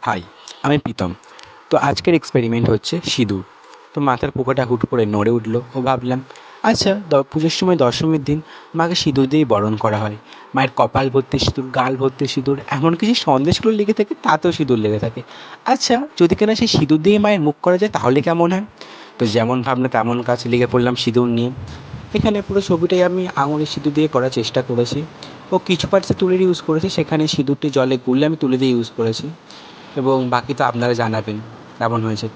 High, আমি প্রীতম। তো আজকের এক্সপেরিমেন্ট হচ্ছে সিঁদুর। তো মাথার পোকাটা হুট করে নড়ে উঠলো ও ভাবলাম, আচ্ছা পুজোর সময় দশমীর দিন মাকে সিঁদুর দিয়েই বরণ করা হয়। মায়ের কপাল ভর্তি সিঁদুর, গাল ভর্তি সিঁদুর, এমনকি যে সন্দেশগুলো লেগে থাকে তাতেও সিঁদুর লেগে থাকে। আচ্ছা যদি কিনা সেই সিঁদুর দিয়ে মায়ের মুখ করা যায় তাহলে কেমন হয়? তো যেমন ভাবনা তেমন কাজ, লেগে পড়লাম সিঁদুর নিয়ে। এখানে পুরো ছবিটাই আমি আঙুলের সিঁদুর দিয়ে করার চেষ্টা করেছি ও কিছু পার্টসে তুলির ইউজ করেছি, সেখানে সিঁদুরটি জলে গুললে আমি তুলি দিয়ে ইউজ করেছি এবং বাকি তো আপনারা জানাবেন কেমন হয়েছে।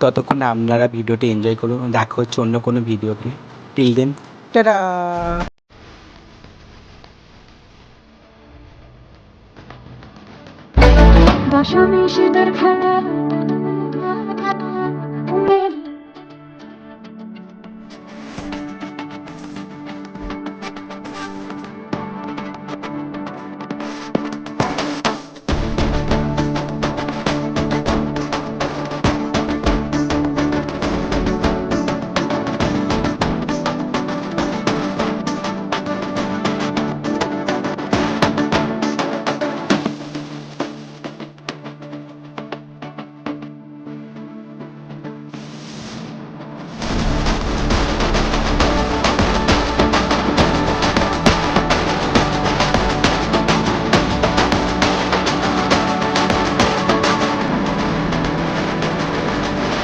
ততক্ষণে আপনারা ভিডিওটি এনজয় করুন। দেখা হচ্ছে অন্য কোনো ভিডিওতে। Till then, tata. দশমী সিঁদুর খেলা